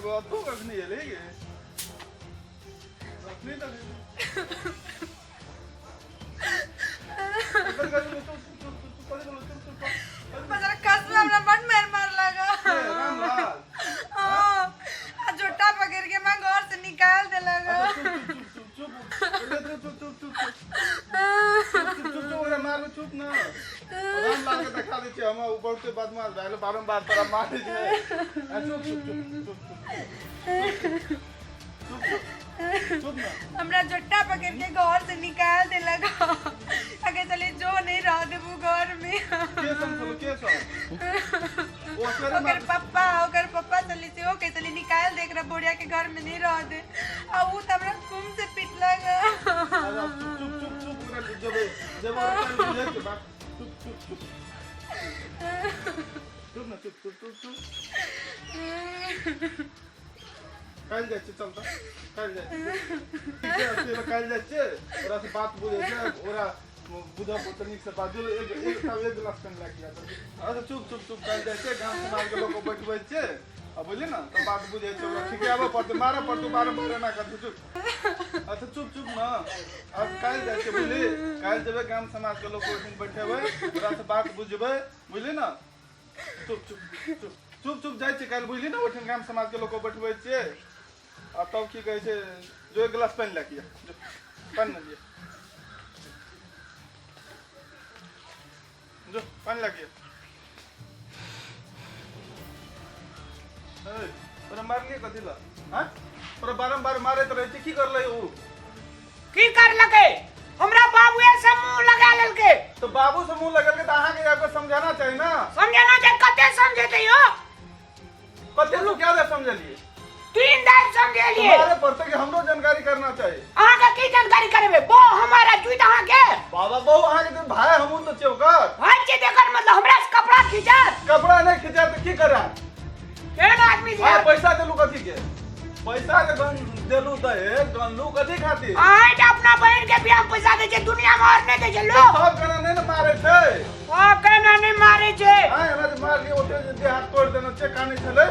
बात तो रखनी है लेके रखनी तो जरा कसम हमरा बड़ मार लगा हां झोटा पकड़ के मैं घर से निकाल दे लगा चुप मार चुप ना राम लाल के दिखा दे हम ऊपर से बदमाश भाई बारंबार तेरा मार दे चुप ना हमरा झोटा पकड़ के घर से निकाल दे लगा आगे चले जो नहीं रह दे वो घर में के समझलो के सो ओकर पापा चली से ओके चली निकाल देख रहा बोरिया के घर में नहीं रह दे आ वो त हमरा खून से पिट लगा चुप जब के बात चुप ना चुप काल जाए चलता काल जाए काल जाए ओरा से बात बुझे छै ओरा बुझा पत्नी से बात जो एक गिलास कम लाग गया अच्छा चुप काल जाए गांव समाज के लोग बैठबै छै अब बोलिए ना तो बात बुझे छै ओरा ठीक आबे पड़ते मारे पड़ते बारंबार ना कर चुप अच्छा चुप ना अब काल जाए छै बोली काल जेबे गांव समाज के लोग ओठिन बैठेबै ओरा से बात बुझबै बुझली ना चुप जाए छै काल बुझली ना ओठिन गांव समाज के लोग बैठबै छै अब तब की कहे छै जो एक गिलास पानी लाके जो पानी लिया जो पानी लाके तोरा मार लिए कथि ला हां तोरा बारंबार मारे त रहै की करलै उ की कर लगे हमरा बाबूए से मुंह लगा लेलके तो बाबू से मुंह लगल के त अहाँ के आपको समझाना चाहिए ना समझाना चाहिए कते समझेते हो कते लोग क्या दे समझलिए 3 दिन समझेलिए हमारे पड़ते कि हमरो जानकारी करना चाहिए अहाँ के की जानकारी करबे बो हमारा जुइत अहाँ के बाबा बहु अहाँ के भाई हमहु तो चौकर भाई के देकर मतलब हमरा से कपड़ा खींचत कपड़ा नहीं खींचा तो की करा केन आदमी हां पैसा देलु कथि के पैसा के देलु त हे गनलु कथि खातिर आइ त अपना बहन के बियाह पैसा दे छै दुनिया में और नहीं दे छै लोग सब कना नहीं न मारे छै ओ केना नहीं मारे छै हां हमरा मार लिए ओते जे हाथ तोड़ देना छै काने छले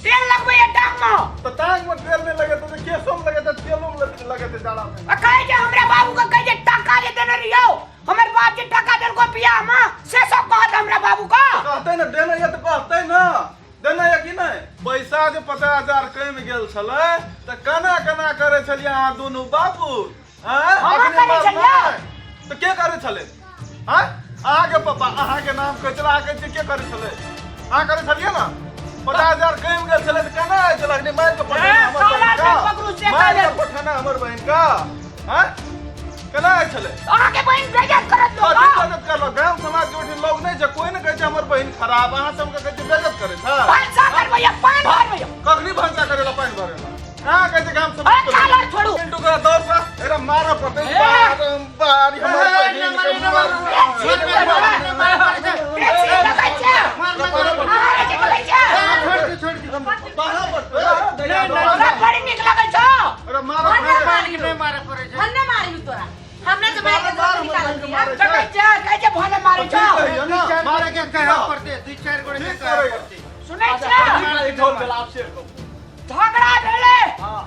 तेल लगबे टांग में तो टांग में तेल नहीं लगे तो केसो में लगे तो तेलो में लगे थे जाड़ा में आ कहे जे हमरा बाबू का कहे जे टका जे देने रहियो हमर बाप जे टका देल को बियाह में से सब कहत हमरा बाबू का कहते न देना ये तो कहते न देना ये कि नहीं पैसा जे 50,000 कम गेल छले त कना करे छलिए अहाँ दोनों बाबू हैं हम करे छलिए तो के करे छले हैं अहाँ के पापा अहाँ के नाम कह चला के के करे छले अहाँ करे छलिए ना 50,000 कम गेल छले त कना आइ छलक नहीं मार के पठाना हमर बहन का हैं कना आइ छले अहाँ के बहन बेइज्जत करत लोग बेइज्जत करलो गांव समाज के ओठिन लोग नहीं जे कोई न कहे छै हमर बहन खराब अहाँ सब के कहे छै बेइज्जत करे छै भंसा कर भैया पानी भर भैया कखनी भंसा करेला पानी भरेला कहां कहे छै गांव समाज के काला छोड़ू पिंटू का दौड़ सा एरा मारा पटे बारी हमर बड़ी निक लागै छ अरे मारा मारे पड़े छै भन्ने मारिनु तोरा हमरा त मार के निकाल दिया कहे जे भले मारे छ मारे के कहे पड़ते 2-4 गोड़े के कहे पड़ते सुनै छ ठोल देला आप शेर को झगड़ा भेले हां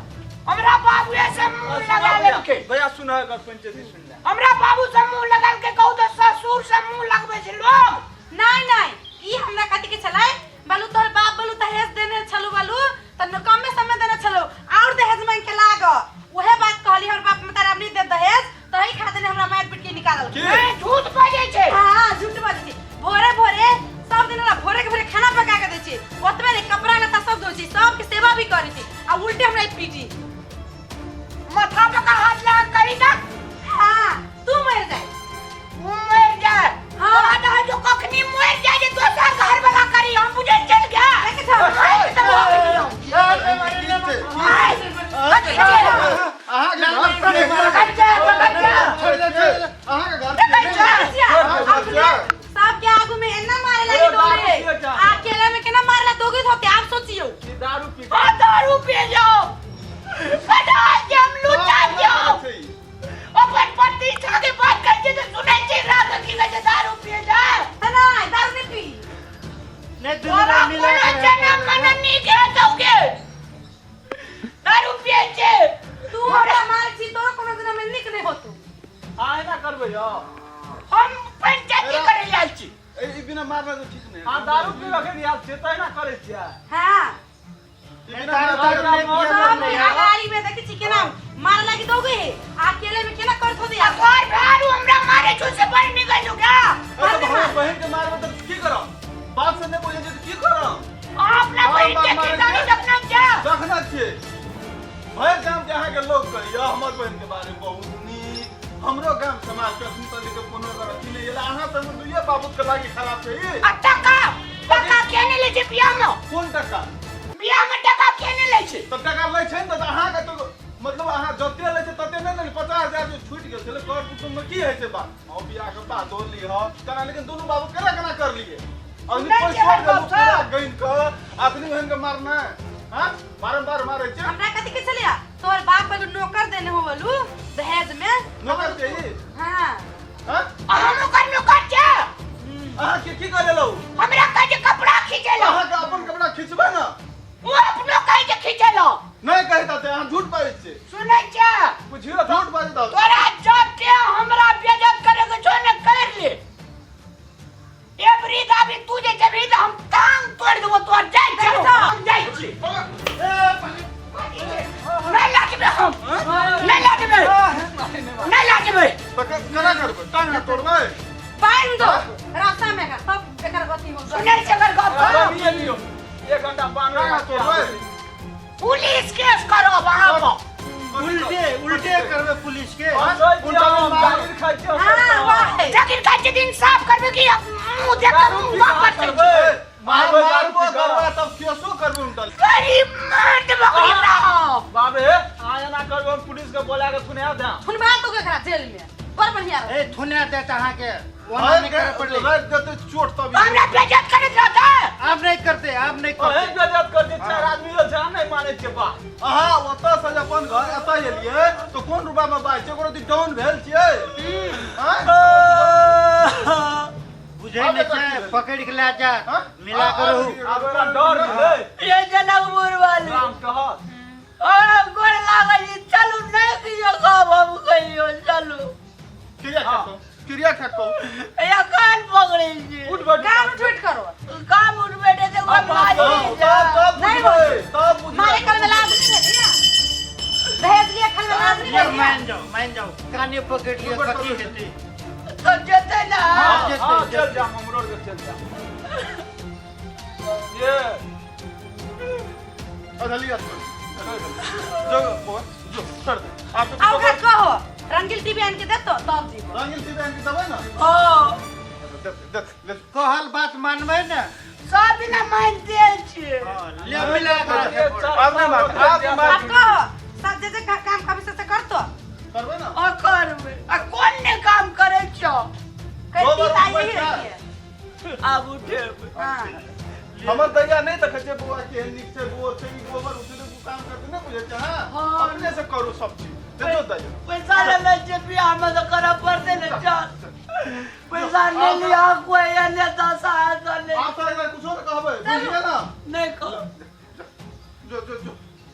हमरा बाबू से मुंह लगा लेलके भैया सुना है पंचायती सुन ले हमरा बाबू से मुंह लगा के कहू त ससुर से मुंह लगबे छै लोग नहीं ई हमरा कथि के छलै बालू तोर बाप बालू दहेज देने छलु बालू त कम में समय देने छलु और दहेज मांग के लाग ओहे बात कहली हमर बाप मतारा नहीं दे दहेज तही खातिर हमरा मार पीट के निकालल ए झूठ बाजै छै हां झूठ बाजै छै भोरे सब दिन भोरे के भोरे खाना पका के दै छी ओतबे रे कपड़ा लत्ता सब धोइ छी सब के सेवा भी करै छी आ उल्टे हमरा पीटी माथा पे का हाथ लगा करी ना हां तू मर जाए हां आधा जो कखनी मर जाए जे दोसर घर वाला करी हम बुझे चल गया देख था सबके आगू में एना मारे लगी डोरे अकेले में केना मारला दोगे होते आप सोचियो दारू पी जाओ बड़ा हम लुटा जाओ अपन पति छाके बात करके तो सुनै छी रात की वजह दारू पी जा ना दारू नहीं पी ने दुनिया मिला के करबे या हम पंचायती करे आयल छी ए बिना मारना तो ठीक नहीं हां दारू पी रखे यार चेतै ना करे छियै हां बिना गाड़ी में देखी छी केना मार लागी दोगे अकेले में केना करत हो दिया और भारू हमरा मारे छु से बड़ निकल गया बहन के मारबे तो की करब बात से नहीं बोले तो की करब अपना बहन के कितानी रखना क्या रखना छे भर गांव के अहाँ के लोग कहियो हमर बहन के बारे में बहुत नीक हमरो गांव समाज के सुनता लेके कोनो अथी नहीं एला अहाँ सब दुइये बाबूत के लागी खराब छै ई टका केने ले छै बियाह में कोन टका बियाह में टका केने ले छै तो टका लै छै न त अहाँ के तो मतलब अहाँ जते लै छै तते नहीं ने 50,000 जो छूट गेल छले कर कुटुंब में की है छै बात औ बियाह के बाद हो ली ह तना लेकिन दोनों बाबू केना कर लिए अगली कोई छोड़ के मुखरा गइन के अपनी बहन के मारना हां बारंबार मारे छै हमरा कथि के चलिया तोर बाप को नौकर देने हो बोलू दहेज में नौकर चाहिए हां हां हम नौकर छै अहाँ के की करे लो हमरा कह जे कपड़ा खींचेलो अहाँ के अपन कपड़ा खींचबे ना वो अपनो कह जे खींचेलो नहीं कहता थे अहाँ झूठ बाजै छै सुनै छै बुझियो झूठ बाजता तोरा जब हमरा बेइज्जत करे के छो न कर ले एवरी दाबी तू जे जबरी त हम टांग तोड़ देबो तोर जाय छै हम जाय छी नहीं लागबे हम नहीं लागबे नहीं लागबे तो केना करबे टांग ना तोड़बे बांध दो रास्ता में का तब एकर गति हो सुनै छै अगर गप ये लियो 1 घंटा टांग ना बांध तोड़बे पुलिस केस करो वहां पर उल्टे करबे पुलिस के उल्टा गाड़ी खाइ छै हां वाह जकिर का जे दिन साफ करबे की मुंह देख के मुंह वापस करबे मारबो करबे तब केसो करबे उनटल गरी मार बकरी रहो बाबे आया ना करबो पुलिस के बोला के सुने दे सुन बात तो केकरा जेल में पर बढ़िया ए थुने देता अहाँ के वहां नहीं करे पड़ले रात देते चोट तब हमरा बेइज्जत करत रहता आप नहीं करते ओहे करते बेइज्जत कर दे चार आदमी रो जान नहीं माने के बा अहाँ ओतऽ से अपन घर एतऽ एलिए तो कोन रूपा में बाज छै ओकरो दी डाउन भेल छियै बुझै नहीं छै पकड़ के ले जा मिला करू अब डर गेलै ये जनकपुर वाली राम कहत और गोड़ लागल चलू नहीं कियो गाँव हम कहियो चलू क्रिया ठक्को या कान पकड़े छी उठ बैठ काम उठ करो काम उठ बैठे थे वो मारी नहीं हो तब मारे कल में लाज नहीं है दहेज लिए खल में लाज नहीं है मान जाओ काने पकड़ लिया कथी हेतै तो जते ना हां चल जा हम रोड पे चल जा ये अदली जो जो सर आप आओ घर कहो रंगील टीवी आन के दे तो तब जी रंगील टीवी आन के दबे ना हां कहल बात मानबै ना सब ना मानते छी ले मिला कर आप नहीं मार आप आप मार कहो सब जे काम कभी से कर तो करबे ना और करबे आ कौन ने काम करे छो कैसी आई है अब उठे हां हमर दैया नहीं देखे छै बुआ के नीक से वो छै गोबर उठे को काम करते ना बुझे छै हां अपने से करू सब चीज दे दो दैया पैसा ले जे बियाह में तो करा पड़ते न चल पैसा ले लिया कोई अन्य दशा ले आप तो अगर कुछ और कहबे बुझिए ना नहीं कहो जो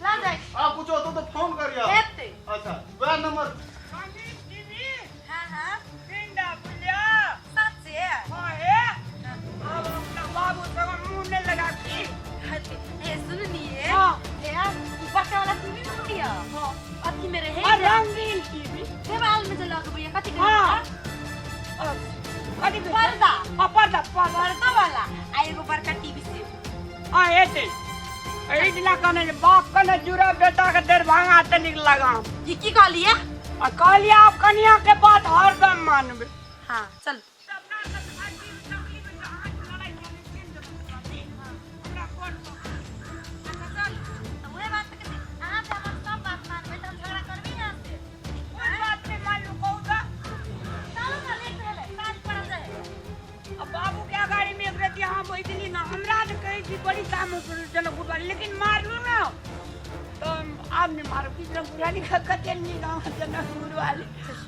ला जाए आप कुछ हो तो फोन करिए हेते अच्छा वह नंबर हां हां जिंदा बुलिया सच से हां है अब अपना बाबू से मुंह ने लगा की ए सुनिए हां यार ऊपर से वाला टीवी में दिया हां अति मेरे है और रंगीन टीवी देवाल में जला के भैया कथि हां कर कदी पर्दा पर्दा पर्दा वाला आ एगो बड़का टीवी से हां एते इतना कने बाप कने जुरा बेटा के देर भांगा ते निक लगाम ये की कहलिए और कहलिए आप कन्या के बात हरदम मानबे हां चल बाबू क्या गाड़ी में एक यहाँ बैठली ना हमरा तो कहे थी बड़ी काम जनकपुर वाली लेकिन मार लू ना तो आप नहीं मारो किसी पुरानी कचेल नहीं जनकपुर वाली